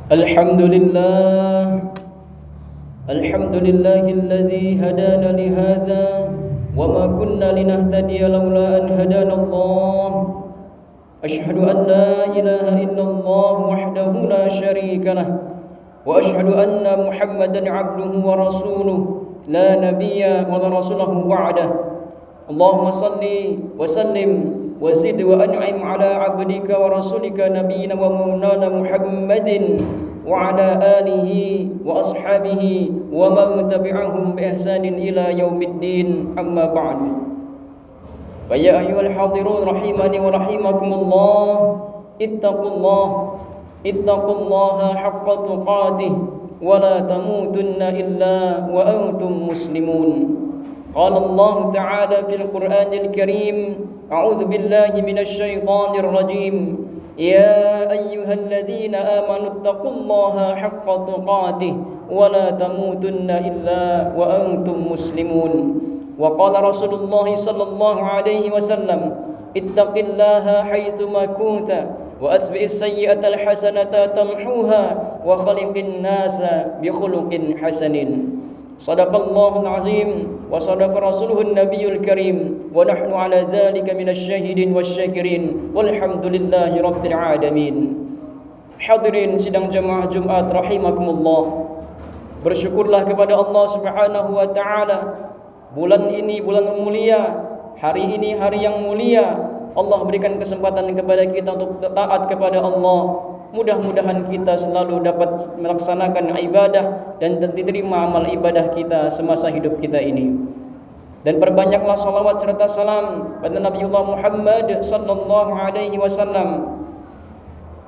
الحمد لله الحمد لله الذي هدانا لهذا وما كنا لنهتدي لولا أن هدانا الله أشهد أن لا إله إلا الله وحده لا شريك له وأشهد أن محمدا عبده ورسوله لا نبي ولا رسوله بعده اللهم صل وسلم وزد وأنعم على عبدك ورسولك نبينا ومولانا محمد وعلى آله وأصحابه ومن تبعهم بإحسان إلى يوم الدين أما بعد فيا أيها الحاضرون رحمني ورحمكم الله اتقوا الله حق تقاته ولا تموتن إلا وأنتم مسلمون قال الله تعالى في القرآن الكريم أعوذ بالله من الشيطان الرجيم يا أيها الذين آمنوا اتقوا الله حق تقاته ولا تموتن إلا وأنتم مسلمون وقال رسول الله صلى الله عليه وسلم اتق الله حيثما كنت وأتبع السيئة الحسنة تمحوها وخلق الناس بخلق حسن صدق الله العظيم وصدق رسوله النبي الكريم ونحن على ذلك من الشاهدين والشاكرين والحمد لله رب العالمين. Hadirin sidang jemaah Jumat rahimakumullah. Bersyukurlah kepada Allah Subhanahu wa taala. Bulan ini bulan mulia, hari ini hari yang mulia. Allah berikan kesempatan kepada kita untuk taat kepada Allah. Mudah-mudahan kita selalu dapat melaksanakan ibadah dan diterima amal ibadah kita semasa hidup kita ini. Dan perbanyaklah salawat serta salam pada Nabiullah Muhammad sallallahu alaihi wasallam.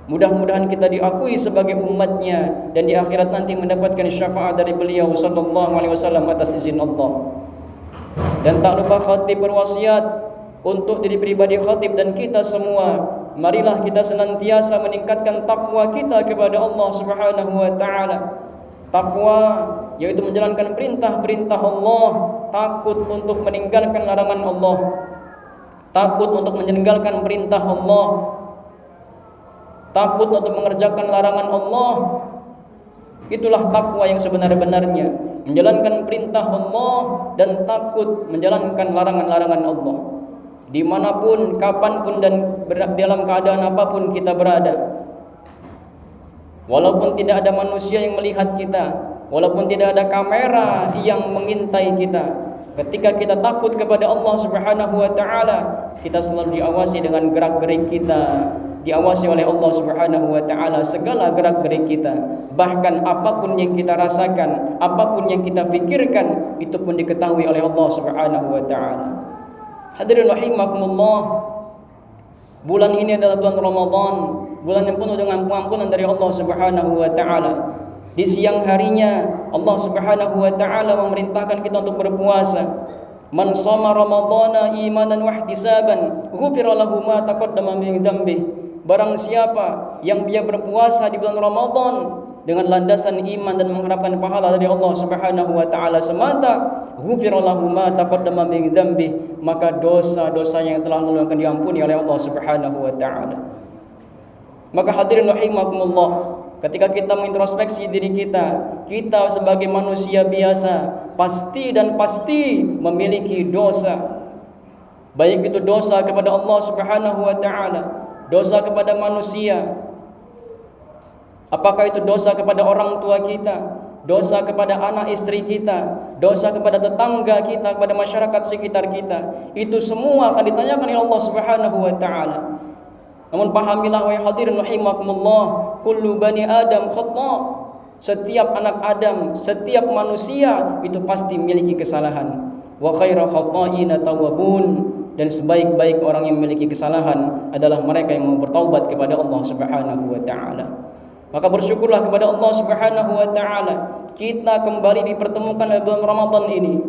Mudah-mudahan kita diakui sebagai umatnya dan di akhirat nanti mendapatkan syafaat dari beliau sallallahu alaihi wasallam atas izin Allah. Dan tak lupa khatib berwasiat untuk diri pribadi khatib dan kita semua, marilah kita senantiasa meningkatkan takwa kita kepada Allah Subhanahu wa taala. Takwa yaitu menjalankan perintah-perintah Allah, takut untuk meninggalkan larangan Allah, takut untuk meninggalkan perintah Allah, takut untuk mengerjakan larangan Allah. Itulah takwa yang sebenar-benarnya, menjalankan perintah Allah dan takut menjalankan larangan-larangan Allah. Dimanapun, kapanpun dan dalam keadaan apapun kita berada. Walaupun tidak ada manusia yang melihat kita, walaupun tidak ada kamera yang mengintai kita, ketika kita takut kepada Allah Subhanahu wa taala, kita selalu diawasi dengan gerak-gerik kita, diawasi oleh Allah Subhanahu wa taala segala gerak-gerik kita. Bahkan apapun yang kita rasakan, apapun yang kita pikirkan, itu pun diketahui oleh Allah Subhanahu wa taala. Hadirin rahimakumullah, bulan ini adalah bulan Ramadan, bulan yang penuh dengan pengampunan dari Allah Subhanahu wa taala. Di siang harinya Allah Subhanahu wa taala memerintahkan kita untuk berpuasa. Man shoma ramadhana imanan wa ihtisaban, ghufira lahu ma taqaddama min dzambi. Barang siapa yang dia berpuasa di bulan Ramadan dengan landasan iman dan mengharapkan pahala dari Allah Subhanahu wa taala semata, ghufira lahu ma taqaddama min dzambi, maka dosa-dosanya yang telah lalu akan diampuni oleh Allah Subhanahu wa taala. Maka hadirin rahimakumullah, ketika kita mengintrospeksi diri kita, kita sebagai manusia biasa pasti memiliki dosa. Baik itu dosa kepada Allah Subhanahu wa taala, dosa kepada manusia. Apakah itu dosa kepada orang tua kita, dosa kepada anak istri kita, dosa kepada tetangga kita, kepada masyarakat sekitar kita. Itu semua akan ditanyakan oleh Allah Subhanahu wa taala. Namun pahamilah wahai hadirin rahimakumullah, kullu bani Adam khata'. Setiap anak Adam, setiap manusia itu pasti memiliki kesalahan. Wa khairu khata'ina tawwabun, dan sebaik-baik orang yang memiliki kesalahan adalah mereka yang mau bertaubat kepada Allah Subhanahu wa taala. Maka bersyukurlah kepada Allah Subhanahu wa taala, kita kembali dipertemukan dalam bulan Ramadan ini,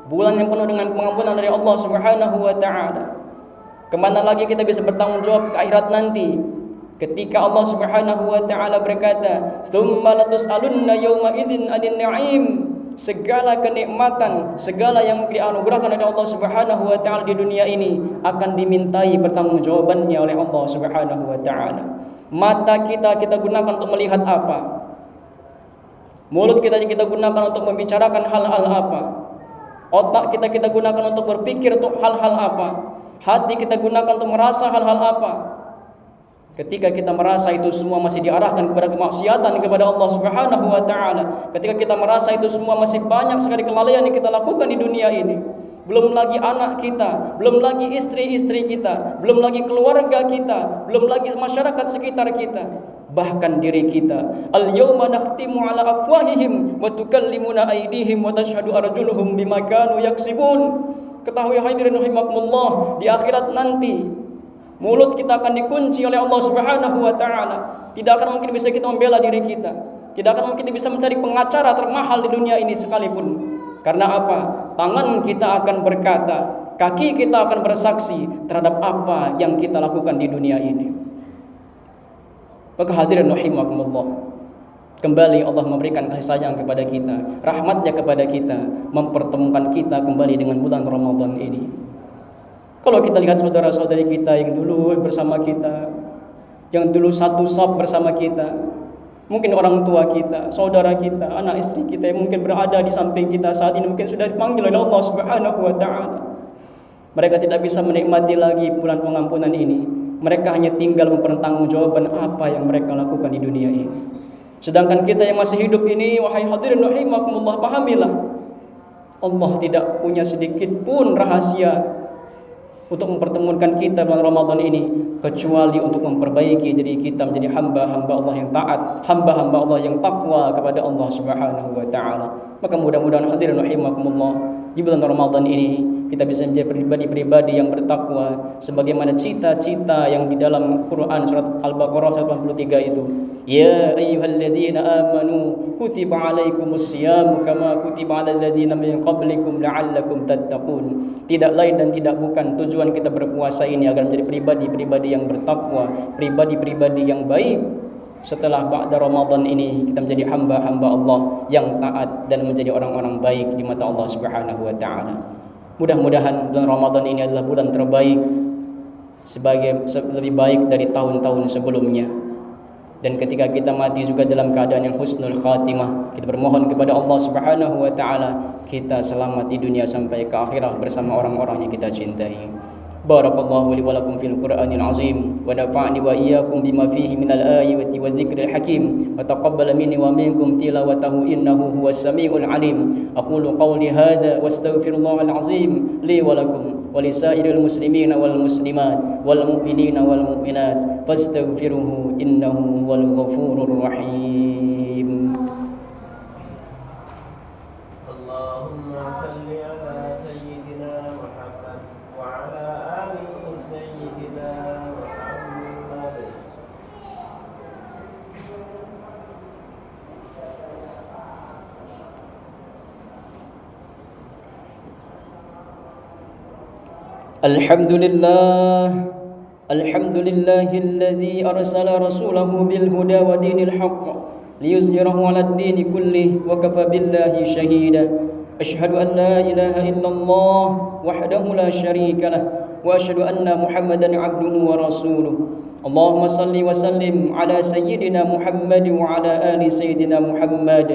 bulan yang penuh dengan pengampunan dari Allah Subhanahu wa taala. Kemana lagi kita bisa bertanggung jawab ke akhirat nanti, ketika Allah Subhanahu wa taala berkata, "Tsumma latus'alunna yawma idzin 'anil na'im." Segala kenikmatan, segala yang dianugerahkan oleh Allah Subhanahu wa taala di dunia ini akan dimintai pertanggungjawabannya oleh Allah Subhanahu wa taala. Mata kita gunakan untuk melihat apa? Mulut kita gunakan untuk membicarakan hal-hal apa? Otak kita gunakan untuk berpikir untuk hal-hal apa? Hati kita gunakan untuk merasa hal-hal apa? Ketika kita merasa itu semua masih diarahkan kepada kemaksiatan kepada Allah Subhanahu wa taala, ketika kita merasa itu semua masih banyak sekali kelalaian yang kita lakukan di dunia ini, belum lagi anak kita, belum lagi istri-istri kita, belum lagi keluarga kita, belum lagi masyarakat sekitar kita, bahkan diri kita. Al-yawma nakhtimu ala afwahihim wa tukallimuna aydihim wa tashhadu arjuluhum bima kanu yaksibun. Ketahui hadirin rahimakumullah, di akhirat nanti mulut kita akan dikunci oleh Allah Subhanahu wa taala. Tidak akan mungkin bisa kita membela diri kita. Tidak akan mungkin kita bisa mencari pengacara termahal di dunia ini sekalipun. Karena apa? Tangan kita akan berkata, kaki kita akan bersaksi terhadap apa yang kita lakukan di dunia ini. Maka hadirin rahimakumullah, kembali Allah memberikan kasih sayang kepada kita, rahmatnya kepada kita, mempertemukan kita kembali dengan bulan Ramadan ini. Kalau kita lihat saudara-saudari kita yang dulu bersama kita, yang dulu satu saf bersama kita, mungkin orang tua kita, saudara kita, anak istri kita yang mungkin berada di samping kita saat ini mungkin sudah dipanggil oleh Allah Subhanahu wa taala. Mereka tidak bisa menikmati lagi bulan pengampunan ini. Mereka hanya tinggal mempertanggungjawabkan apa yang mereka lakukan di dunia ini. Sedangkan kita yang masih hidup ini, wahai hadirin rahimakumullah, pahamilah, Allah tidak punya sedikit pun rahasia untuk mempertemukan kita bulan Ramadan ini, kecuali untuk memperbaiki diri kita menjadi hamba-hamba Allah yang taat, hamba-hamba Allah yang takwa kepada Allah Subhanahu wa taala. Maka mudah-mudahan hadirin rahimakumullah, di bulan Ramadan ini kita bisa menjadi pribadi-pribadi yang bertakwa sebagaimana cita-cita yang di dalam Quran surat Al-Baqarah 83 itu. Ya ayyuhalladzina amanu kutiba alaikumus siyam kama kutiba alal ladzina min qablikum la'allakum tattaqun. Tidak lain dan tidak bukan tujuan kita berpuasa ini agar menjadi pribadi-pribadi yang bertakwa, pribadi-pribadi yang baik. Setelah ba'da Ramadan ini kita menjadi hamba-hamba Allah yang taat dan menjadi orang-orang baik di mata Allah Subhanahu wa taala. Mudah-mudahan bulan Ramadan ini adalah bulan terbaik, lebih baik dari tahun-tahun sebelumnya. Dan ketika kita mati juga dalam keadaan yang husnul khatimah, kita bermohon kepada Allah Subhanahu wa taala kita selamat di dunia sampai ke akhirat bersama orang-orang yang kita cintai. Barakallahu li wa lakum fil Qur'anil azim wa nafa'ani wa iyyakum bima fihi minal ayati wa dzikril hakim wa taqabbal minni wa minkum tilawatahu innahu huwas samiul alim. Aqulu qawli hadza wastaghfirullahal azim li wa lakum wa lisairil muslimina wal muslimat wal mu'minina wal mu'minat fastaghfiruhu innahu huwal ghafurur rahim. Allahumma salli ala sayyidina Muhammad wa ala ali sayyidina Muhammad. Alhamdulillahilladzi arsala rasulahu bil huda wa dinil haqq liyuzhirahu 'alad dini kullih wa kafa billahi shahida. Asyhadu an la ilaha illallah wahdahu la syarika lah wa asyhadu anna Muhammadan 'abduhu wa rasuluh. Allahumma salli wa sallim ala sayyidina Muhammad wa ala ali sayyidina Muhammad.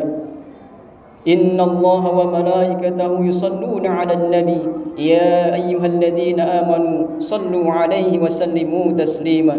Inna Allah wa malaikatahu yusalluna 'alan nabi ya ayyuhalladzina amanu sallu 'alaihi wa sallimu taslima.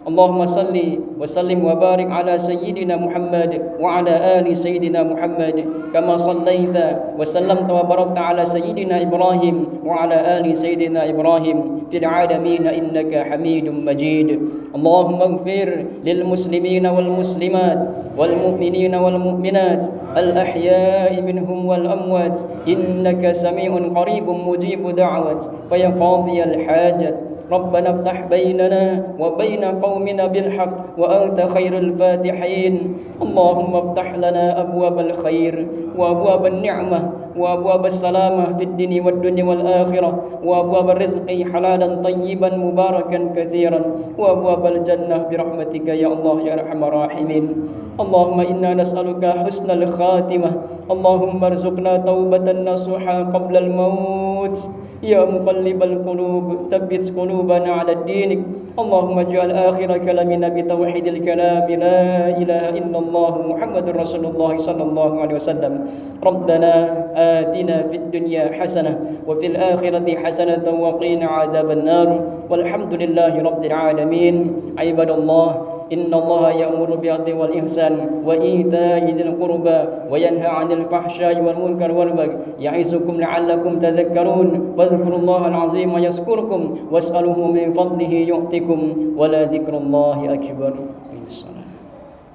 Allahumma salli wa sallim wa barik ala sayyidina Muhammad wa ala ali sayyidina Muhammad kama sallaita wa sallamta wa barakta ala sayyidina Ibrahim wa ala ali sayyidina Ibrahim fil alamin innaka Hamidum Majid. Allahumma ighfir lil muslimina wal muslimat wal mu'minina wal mu'minat al ahya'i minhum wal amwat innaka sami'un qaribun mujibu da'wat fa ya qadiyal hajat. ربنا افتح بيننا وبين قومنا بالحق وأنت خير الفاتحين. اللهم افتح لنا أبواب الخير وأبواب النعمة وأبواب السلامة في الدين والدنيا والآخرة وأبواب الرزق حلالا طيبا مباركا كثيرا وأبواب الجنة برحمتك يا الله يا أرحم الراحمين. اللهم إنا نسألك حسن الخاتمة. اللهم ارزقنا توبة نصوحا قبل الموت يا مقلب القلوب ثبت قلوبنا على دينك. اللهم اجعل آخر كلامنا بتوحيد الكلام لا إله إلا الله محمد رسول الله صلى الله عليه وسلم. ربنا آتنا في الدنيا حسنة وفي الآخرة حسنة وقنا عذاب النار والحمد لله رب العالمين. عباد الله، إن الله يأمر بالعدل والإحسان وإيتاء ذي القربى وينهى عن الفحشاء والمنكر والبغي يعظكم لعلكم تذكرون. فاذكروا الله العظيم يذكركم واسألوه من فضله يؤتكم ولذكر الله أكبر.